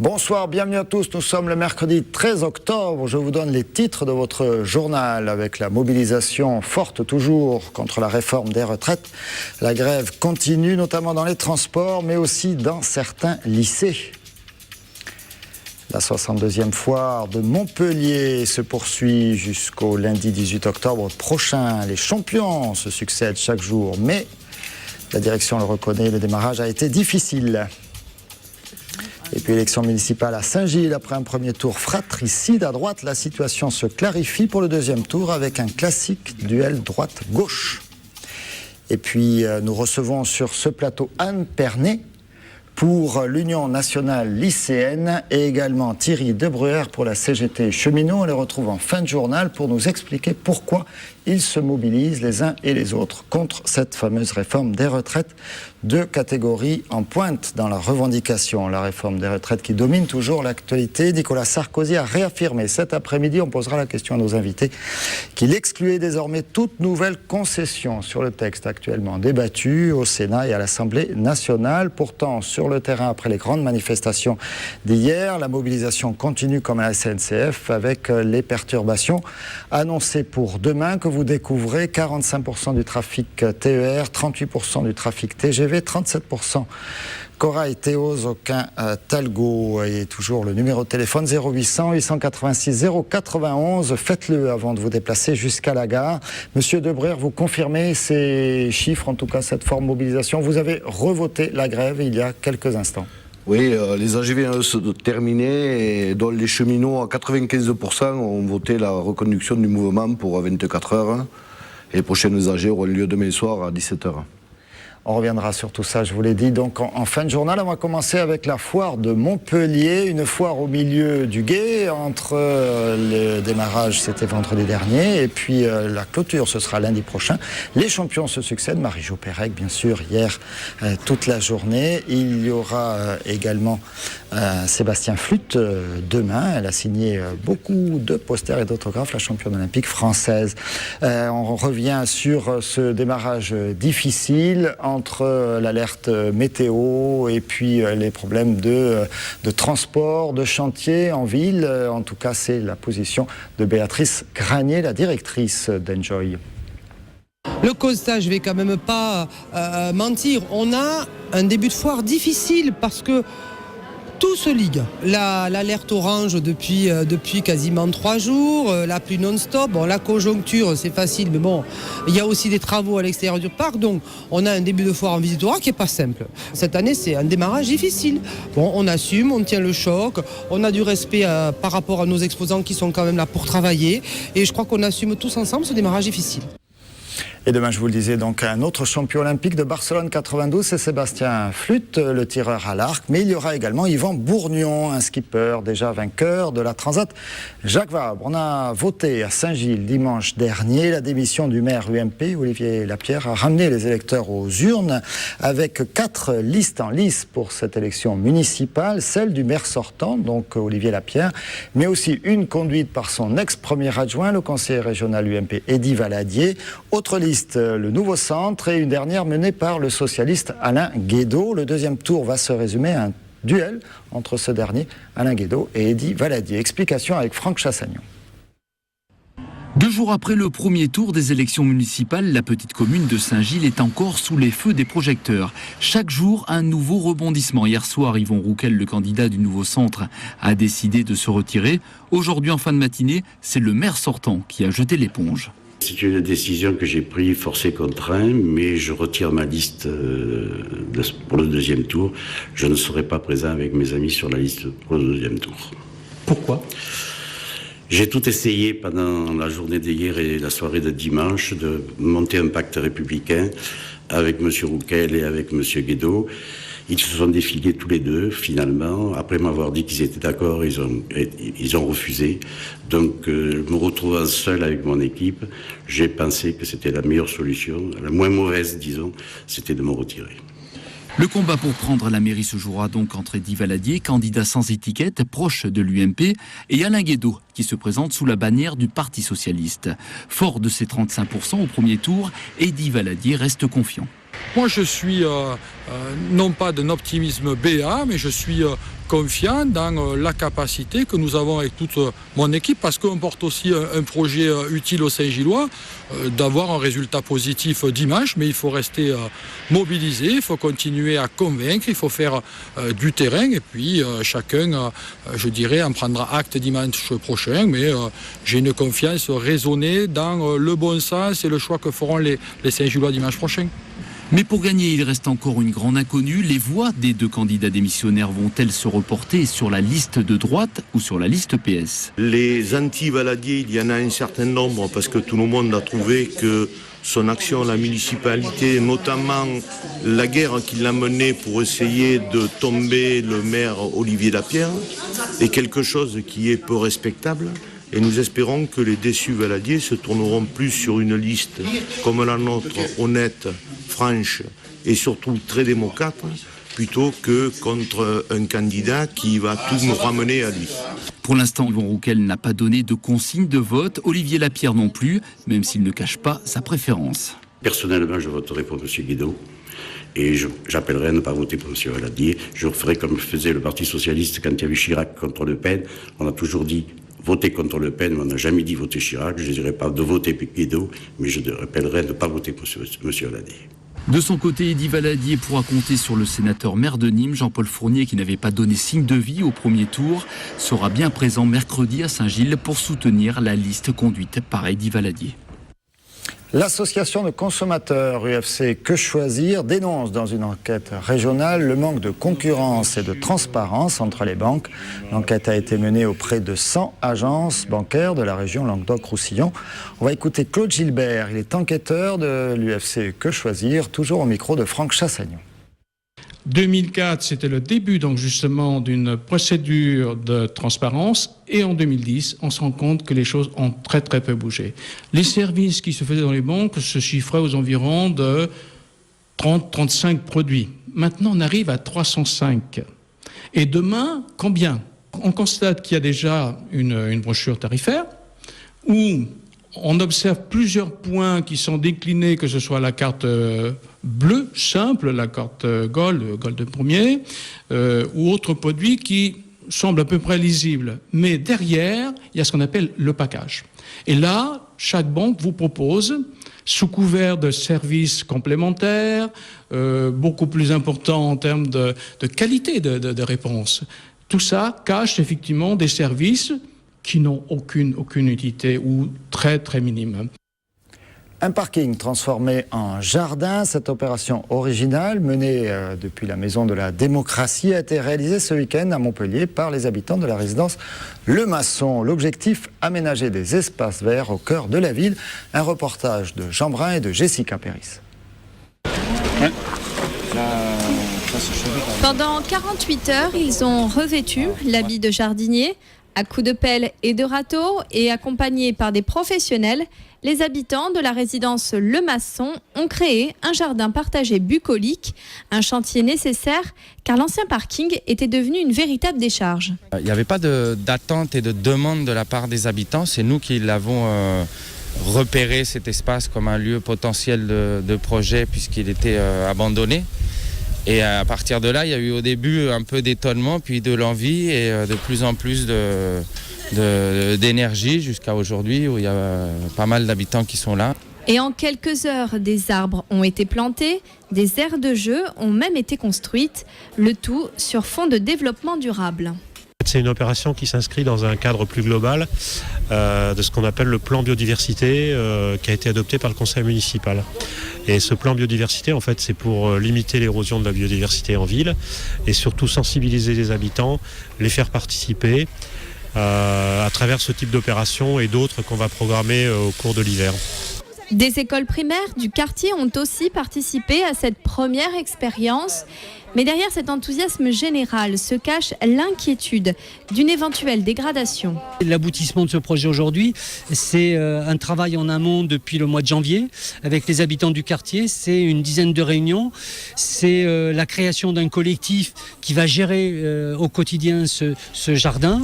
Bonsoir, bienvenue à tous. Nous sommes le mercredi 13 octobre. Je vous donne les titres de votre journal avec la mobilisation forte toujours contre la réforme des retraites. La grève continue, notamment dans les transports, mais aussi dans certains lycées. La 62e foire de Montpellier se poursuit jusqu'au lundi 18 octobre prochain. Les champions se succèdent chaque jour, mais la direction le reconnaît, le démarrage a été difficile. Et puis élection municipale à Saint-Gilles après un premier tour fratricide. À droite, la situation se clarifie pour le deuxième tour avec un classique duel droite-gauche. Et puis nous recevons sur ce plateau Anne Pernet pour l'Union nationale lycéenne et également Thierry Debruer pour la CGT Cheminot. On les retrouve en fin de journal pour nous expliquer pourquoi ils se mobilisent les uns et les autres contre cette fameuse réforme des retraites. Deux catégories en pointe dans la revendication. La réforme des retraites qui domine toujours l'actualité. Nicolas Sarkozy a réaffirmé cet après-midi, on posera la question à nos invités, qu'il excluait désormais toute nouvelle concession sur le texte actuellement débattu au Sénat et à l'Assemblée nationale. Pourtant, sur le terrain, après les grandes manifestations d'hier, la mobilisation continue comme à la SNCF avec les perturbations annoncées pour demain que vous découvrez. 45% du trafic TER, 38% du trafic TGV, 37% Corail, Théos, aucun Talgo. Et toujours le numéro de téléphone 0800 886 091. Faites-le avant de vous déplacer jusqu'à la gare. Monsieur Debruer, vous confirmez ces chiffres, en tout cas cette forme de mobilisation. Vous avez revoté la grève il y a quelques instants. Oui, les AGV se terminés et dont les cheminots à 95% ont voté la reconduction du mouvement pour 24 heures. Et les prochaines AG auront lieu demain soir à 17h. On reviendra sur tout ça, je vous l'ai dit. Donc en fin de journal, on va commencer avec la foire de Montpellier, une foire au milieu du gué. Entre le démarrage, c'était vendredi dernier, et puis la clôture, ce sera lundi prochain. Les champions se succèdent. Marie-Jo Pérec, bien sûr, hier, toute la journée. Il y aura également Sébastien Flûte demain. Elle a signé beaucoup de posters et d'autographes, la championne olympique française. On revient sur ce démarrage difficile entre l'alerte météo et puis les problèmes de transport, de chantier en ville. En tout cas, c'est la position de Béatrice Granier, la directrice d'Enjoy. Le constat, je ne vais quand même pas mentir, on a un début de foire difficile parce que tout se ligue. L'alerte orange depuis quasiment 3 jours, la pluie non-stop. Bon, la conjoncture, c'est facile, mais bon, il y a aussi des travaux à l'extérieur du parc, donc on a un début de foire en Visitora qui n'est pas simple. Cette année, c'est un démarrage difficile. Bon, on assume, on tient le choc, on a du respect par rapport à nos exposants qui sont quand même là pour travailler, et je crois qu'on assume tous ensemble ce démarrage difficile. Et demain, je vous le disais, donc un autre champion olympique de Barcelone 92, c'est Sébastien Flûte, le tireur à l'arc. Mais il y aura également Yvan Bourgnon, un skipper déjà vainqueur de la Transat Jacques Vabre. On a voté à Saint-Gilles dimanche dernier. La démission du maire UMP, Olivier Lapierre, a ramené les électeurs aux urnes avec 4 listes en lice pour cette élection municipale. Celle du maire sortant, donc Olivier Lapierre, mais aussi une conduite par son ex-premier adjoint, le conseiller régional UMP Eddy Valadier. Autre liste, le Nouveau Centre, et une dernière menée par le socialiste Alain Guédot. Le deuxième tour va se résumer à un duel entre ce dernier, Alain Guédot, et Eddy Valadier. Explication avec Franck Chassagnon. 2 jours après le premier tour des élections municipales, la petite commune de Saint-Gilles est encore sous les feux des projecteurs. Chaque jour, un nouveau rebondissement. Hier soir, Yvon Rouquel, le candidat du Nouveau Centre, a décidé de se retirer. Aujourd'hui, en fin de matinée, c'est le maire sortant qui a jeté l'éponge. C'est une décision que j'ai prise forcé contraint, mais je retire ma liste pour le deuxième tour. Je ne serai pas présent avec mes amis sur la liste pour le deuxième tour. Pourquoi ? J'ai tout essayé pendant la journée d'hier et la soirée de dimanche de monter un pacte républicain avec M. Rouquel et avec M. Guédot. Ils se sont défilés tous les deux, finalement. Après m'avoir dit qu'ils étaient d'accord, ils ont refusé. Donc, me retrouvant seul avec mon équipe, j'ai pensé que c'était la meilleure solution, la moins mauvaise, disons, c'était de me retirer. Le combat pour prendre la mairie se jouera donc entre Eddy Valadier, candidat sans étiquette, proche de l'UMP, et Alain Guédot, qui se présente sous la bannière du Parti socialiste. Fort de ses 35% au premier tour, Eddy Valadier reste confiant. Moi, je suis non pas d'un optimisme béat, mais je suis confiant dans la capacité que nous avons avec toute mon équipe, parce qu'on porte aussi un projet utile aux Saint-Gillois, d'avoir un résultat positif dimanche, mais il faut rester mobilisé, il faut continuer à convaincre, il faut faire du terrain, et puis chacun, je dirais, en prendra acte dimanche prochain, mais j'ai une confiance raisonnée dans le bon sens et le choix que feront les Saint-Gillois dimanche prochain. Mais pour gagner, il reste encore une grande inconnue. Les voix des deux candidats démissionnaires vont-elles se reporter sur la liste de droite ou sur la liste PS? Les anti-Valadier, il y en a un certain nombre, parce que tout le monde a trouvé que son action à la municipalité, notamment la guerre qu'il a menée pour essayer de tomber le maire Olivier Lapierre, est quelque chose qui est peu respectable. Et nous espérons que les déçus Valadier se tourneront plus sur une liste comme la nôtre, honnête, franche et surtout très démocrate, plutôt que contre un candidat qui va tout nous ramener à lui. Pour l'instant, Yvon Rouquel n'a pas donné de consigne de vote, Olivier Lapierre non plus, même s'il ne cache pas sa préférence. Personnellement, je voterai pour M. Guédot. Et j'appellerai à ne pas voter pour M. Valadier. Je ferai comme faisait le Parti Socialiste quand il y avait Chirac contre Le Pen. On a toujours dit voter contre Le Pen, mais on n'a jamais dit voter Chirac. Je ne dirais pas de voter Guédot, mais je rappellerai à ne pas voter pour M. Valadier. De son côté, Eddy Valadier pourra compter sur le sénateur maire de Nîmes, Jean-Paul Fournier, qui n'avait pas donné signe de vie au premier tour, sera bien présent mercredi à Saint-Gilles pour soutenir la liste conduite par Eddy Valadier. L'association de consommateurs UFC Que Choisir dénonce dans une enquête régionale le manque de concurrence et de transparence entre les banques. L'enquête a été menée auprès de 100 agences bancaires de la région Languedoc-Roussillon. On va écouter Claude Gilbert, il est enquêteur de l'UFC Que Choisir, toujours au micro de Franck Chassagnon. 2004, c'était le début donc justement d'une procédure de transparence, et en 2010, on se rend compte que les choses ont très très peu bougé. Les services qui se faisaient dans les banques se chiffraient aux environs de 30-35 produits. Maintenant, on arrive à 305. Et demain, combien? On constate qu'il y a déjà une brochure tarifaire où on observe plusieurs points qui sont déclinés, que ce soit la carte bleue, simple, la carte Gold premier, ou autres produits qui semblent à peu près lisibles. Mais derrière, il y a ce qu'on appelle le package. Et là, chaque banque vous propose, sous couvert de services complémentaires, beaucoup plus importants en termes de qualité de réponse. Tout ça cache effectivement des services qui n'ont aucune utilité ou très très minime. Un parking transformé en jardin, cette opération originale menée depuis la Maison de la Démocratie a été réalisée ce week-end à Montpellier par les habitants de la résidence Le Maçon. L'objectif, aménager des espaces verts au cœur de la ville. Un reportage de Jean Brun et de Jessica Péris. Ouais. Pendant 48 heures, ils ont revêtu l'habit de jardinier. À coups de pelle et de râteau, et accompagnés par des professionnels, les habitants de la résidence Le Maçon ont créé un jardin partagé bucolique, un chantier nécessaire car l'ancien parking était devenu une véritable décharge. Il n'y avait pas d'attente et de demande de la part des habitants, c'est nous qui l'avons repéré cet espace comme un lieu potentiel de projet puisqu'il était abandonné. Et à partir de là, il y a eu au début un peu d'étonnement, puis de l'envie et de plus en plus d'énergie jusqu'à aujourd'hui où il y a pas mal d'habitants qui sont là. Et en quelques heures, des arbres ont été plantés, des aires de jeu ont même été construites, le tout sur fond de développement durable. C'est une opération qui s'inscrit dans un cadre plus global de ce qu'on appelle le plan biodiversité qui a été adopté par le conseil municipal. Et ce plan biodiversité, en fait, c'est pour limiter l'érosion de la biodiversité en ville et surtout sensibiliser les habitants, les faire participer à travers ce type d'opération et d'autres qu'on va programmer au cours de l'hiver. Des écoles primaires du quartier ont aussi participé à cette première expérience. Mais derrière cet enthousiasme général se cache l'inquiétude d'une éventuelle dégradation. L'aboutissement de ce projet aujourd'hui, c'est un travail en amont depuis le mois de janvier avec les habitants du quartier. C'est une dizaine de réunions. C'est la création d'un collectif qui va gérer au quotidien ce jardin,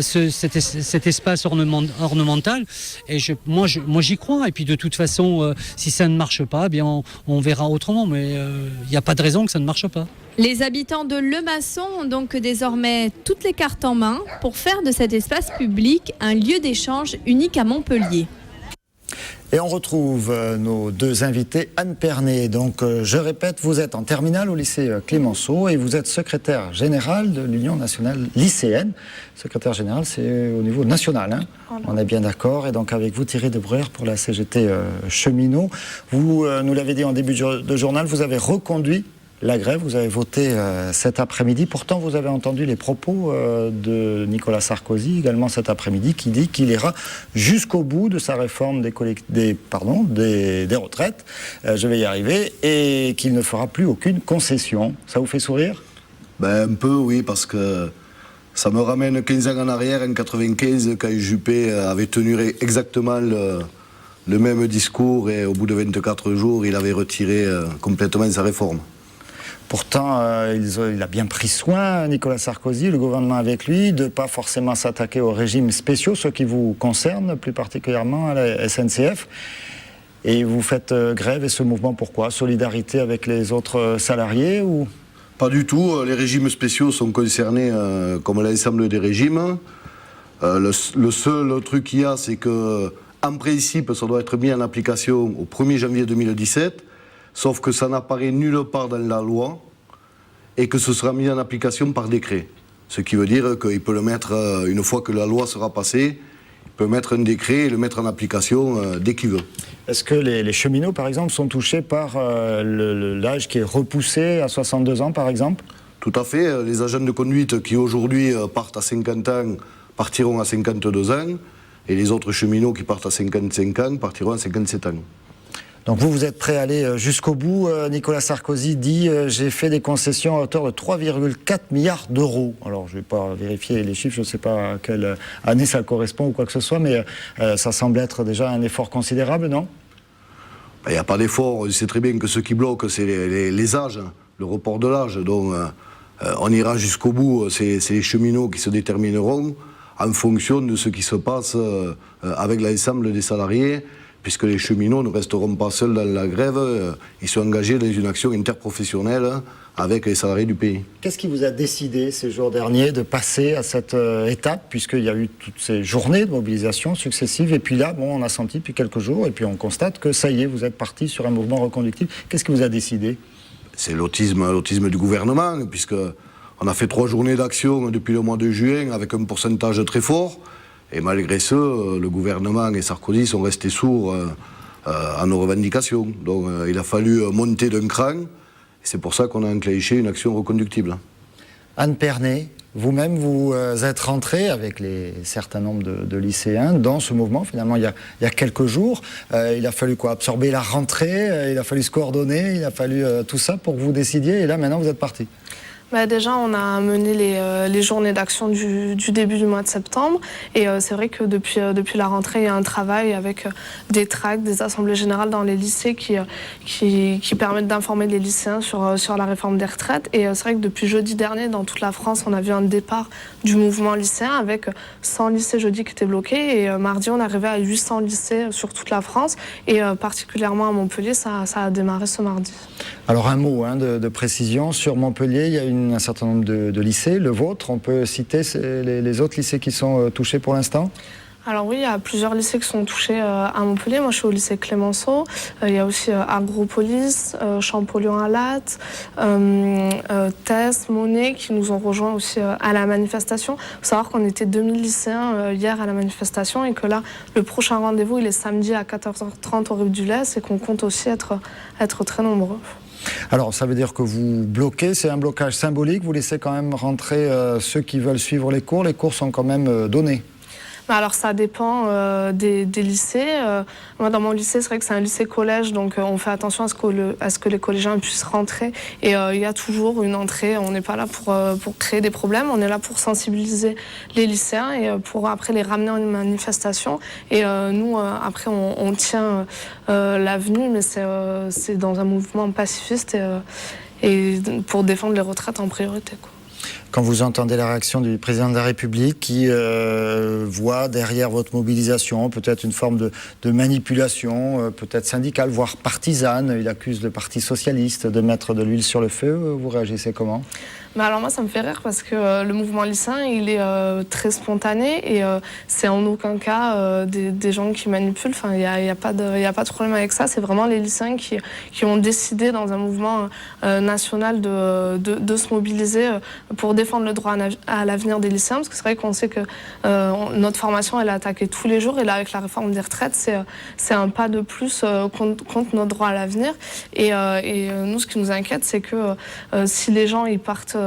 cet espace ornemental. Et moi j'y crois. Et puis de toute façon, si ça ne marche pas, eh bien on verra autrement. Mais il n'y a pas de raison que ça ne marche pas. Les habitants de Lemasson ont donc désormais toutes les cartes en main pour faire de cet espace public un lieu d'échange unique à Montpellier. Et on retrouve nos deux invités. Anne Pernet, donc je répète, vous êtes en terminale au lycée Clémenceau et vous êtes secrétaire générale de l'Union nationale lycéenne. Secrétaire générale, c'est au niveau national, hein. Voilà. On est bien d'accord. Et donc avec vous, Thierry de Bruyère pour la CGT cheminot. Vous nous l'avez dit en début de journal, vous avez reconduit la grève, vous avez voté cet après-midi. Pourtant, vous avez entendu les propos de Nicolas Sarkozy, également cet après-midi, qui dit qu'il ira jusqu'au bout de sa réforme des retraites, je vais y arriver, et qu'il ne fera plus aucune concession. Ça vous fait sourire ? Un peu, oui, parce que ça me ramène 15 ans en arrière, en 95, quand Juppé avait tenu exactement le même discours, et au bout de 24 jours, il avait retiré complètement sa réforme. Pourtant, il a bien pris soin, Nicolas Sarkozy, le gouvernement avec lui, de ne pas forcément s'attaquer aux régimes spéciaux, ceux qui vous concernent, plus particulièrement à la SNCF. Et vous faites grève et ce mouvement, pourquoi ? Solidarité avec les autres salariés ou... Pas du tout. Les régimes spéciaux sont concernés comme l'ensemble des régimes. Le seul truc qu'il y a, c'est que, en principe, ça doit être mis en application au 1er janvier 2017. Sauf que ça n'apparaît nulle part dans la loi et que ce sera mis en application par décret. Ce qui veut dire qu'il peut le mettre, une fois que la loi sera passée, il peut mettre un décret et le mettre en application dès qu'il veut. Est-ce que les cheminots, par exemple, sont touchés par l'âge qui est repoussé à 62 ans, par exemple ? Tout à fait. Les agents de conduite qui aujourd'hui partent à 50 ans partiront à 52 ans et les autres cheminots qui partent à 55 ans partiront à 57 ans. Donc vous êtes prêt à aller jusqu'au bout. Nicolas Sarkozy dit « J'ai fait des concessions à hauteur de 3,4 milliards d'euros ». Alors je ne vais pas vérifier les chiffres, je ne sais pas à quelle année ça correspond ou quoi que ce soit, mais ça semble être déjà un effort considérable, non ? Il n'y a pas d'effort. On sait très bien que ce qui bloque, c'est les âges, le report de l'âge. Donc on ira jusqu'au bout. C'est les cheminots qui se détermineront en fonction de ce qui se passe avec l'ensemble des salariés, puisque les cheminots ne resteront pas seuls dans la grève, ils sont engagés dans une action interprofessionnelle avec les salariés du pays. Qu'est-ce qui vous a décidé ces jours derniers de passer à cette étape, puisqu'il y a eu toutes ces journées de mobilisation successives, et puis là, on a senti depuis quelques jours, et puis on constate que ça y est, vous êtes parti sur un mouvement reconductible. Qu'est-ce qui vous a décidé ? C'est l'autisme du gouvernement, puisqu'on a fait 3 journées d'action depuis le mois de juin avec un pourcentage très fort. Et malgré ça, le gouvernement et Sarkozy sont restés sourds à nos revendications. Donc il a fallu monter d'un cran. Et c'est pour ça qu'on a enclenché une action reconductible. Anne Pernet, vous-même, vous êtes rentré avec certains nombres de lycéens dans ce mouvement, finalement, il y a quelques jours. Il a fallu quoi ? Absorber la rentrée, il a fallu se coordonner, il a fallu tout ça pour que vous décidiez. Et là, maintenant, vous êtes parti. Déjà, on a mené les journées d'action du début du mois de septembre. Et c'est vrai que depuis la rentrée, il y a un travail avec des tracts, des assemblées générales dans les lycées qui permettent d'informer les lycéens sur la réforme des retraites. Et c'est vrai que depuis jeudi dernier, dans toute la France, on a vu un départ du mouvement lycéen avec 100 lycées jeudi qui étaient bloqués. Et mardi, on est arrivé à 800 lycées sur toute la France. Et particulièrement à Montpellier, ça a démarré ce mardi. Alors un mot de précision, sur Montpellier, il y a un certain nombre de lycées, le vôtre, on peut citer les autres lycées qui sont touchés pour l'instant ? Alors oui, il y a plusieurs lycées qui sont touchés à Montpellier. Moi, je suis au lycée Clémenceau. Il y a aussi Agropolis, Champollion-à-Latte, Tess, Monet, qui nous ont rejoints aussi à la manifestation. Il faut savoir qu'on était 2000 lycéens hier à la manifestation et que là, le prochain rendez-vous, il est samedi à 14h30 au Rue du Lez et qu'on compte aussi être très nombreux. Alors, ça veut dire que vous bloquez, c'est un blocage symbolique, vous laissez quand même rentrer ceux qui veulent suivre les cours sont quand même donnés. Alors ça dépend des lycées. Moi dans mon lycée, c'est vrai que c'est un lycée collège, donc on fait attention à ce que les collégiens puissent rentrer. Et il y a toujours une entrée, on n'est pas là pour créer des problèmes, on est là pour sensibiliser les lycéens et pour après les ramener en une manifestation. Et nous, après, on tient l'avenue, mais c'est dans un mouvement pacifiste et pour défendre les retraites en priorité, quoi. Quand vous entendez la réaction du président de la République qui voit derrière votre mobilisation peut-être une forme de manipulation, peut-être syndicale, voire partisane, il accuse le Parti socialiste de mettre de l'huile sur le feu, vous réagissez comment ? Mais alors moi ça me fait rire parce que le mouvement lycéen il est très spontané et c'est en aucun cas des gens qui manipulent, enfin il y a pas de problème avec ça, c'est vraiment les lycéens qui ont décidé dans un mouvement national de se mobiliser pour défendre le droit à l'avenir des lycéens, parce que c'est vrai qu'on sait que notre formation elle est attaquée tous les jours et là avec la réforme des retraites c'est un pas de plus contre notre droit à l'avenir et nous ce qui nous inquiète c'est que si les gens ils partent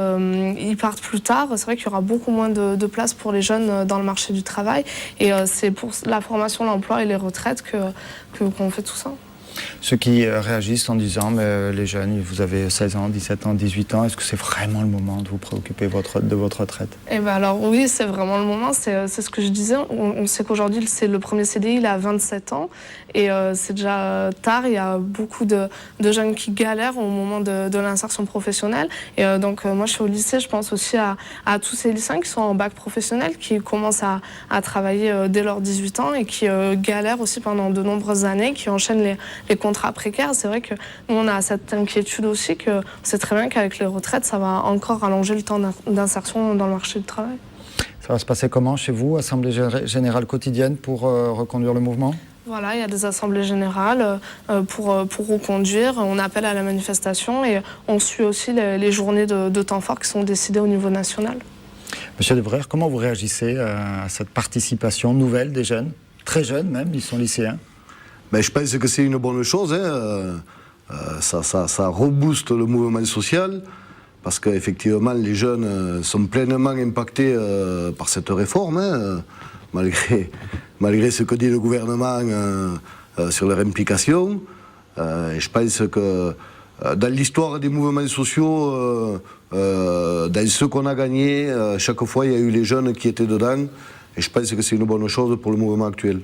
plus tard, c'est vrai qu'il y aura beaucoup moins de place pour les jeunes dans le marché du travail et c'est pour la formation, l'emploi et les retraites qu'on fait tout ça. Ceux qui réagissent en disant mais les jeunes, vous avez 16 ans, 17 ans, 18 ans, est-ce que c'est vraiment le moment de vous préoccuper de votre retraite ? Eh ben alors oui, c'est vraiment le moment, c'est ce que je disais, on sait qu'aujourd'hui c'est le premier CDI, il a 27 ans et c'est déjà tard, il y a beaucoup de jeunes qui galèrent au moment de l'insertion professionnelle et donc moi je suis au lycée, je pense aussi à tous ces lycéens qui sont en bac professionnel, qui commencent à travailler dès leurs 18 ans et qui galèrent aussi pendant de nombreuses années, qui enchaînent les contrats précaires. C'est vrai que nous, on a cette inquiétude aussi que c'est très bien qu'avec les retraites, ça va encore rallonger le temps d'insertion dans le marché du travail. Ça va se passer comment chez vous, Assemblée générale quotidienne pour reconduire le mouvement ? Voilà, il y a des assemblées générales pour reconduire. On appelle à la manifestation et on suit aussi les journées de temps fort qui sont décidées au niveau national. Monsieur Debrère, comment vous réagissez à cette participation nouvelle des jeunes, très jeunes même, ils sont lycéens ? Ben, je pense que c'est une bonne chose, hein. Ça rebooste le mouvement social, parce qu'effectivement les jeunes sont pleinement impactés par cette réforme, hein, malgré ce que dit le gouvernement sur leur implication. Et je pense que dans l'histoire des mouvements sociaux, dans ceux qu'on a gagnés, chaque fois il y a eu les jeunes qui étaient dedans, et je pense que c'est une bonne chose pour le mouvement actuel.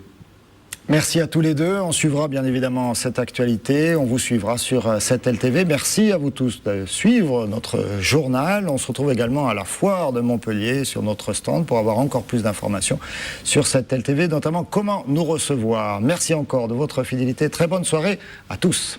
Merci à tous les deux. On suivra bien évidemment cette actualité. On vous suivra sur 7LTV. Merci à vous tous de suivre notre journal. On se retrouve également à la foire de Montpellier sur notre stand pour avoir encore plus d'informations sur 7LTV, notamment comment nous recevoir. Merci encore de votre fidélité. Très bonne soirée à tous.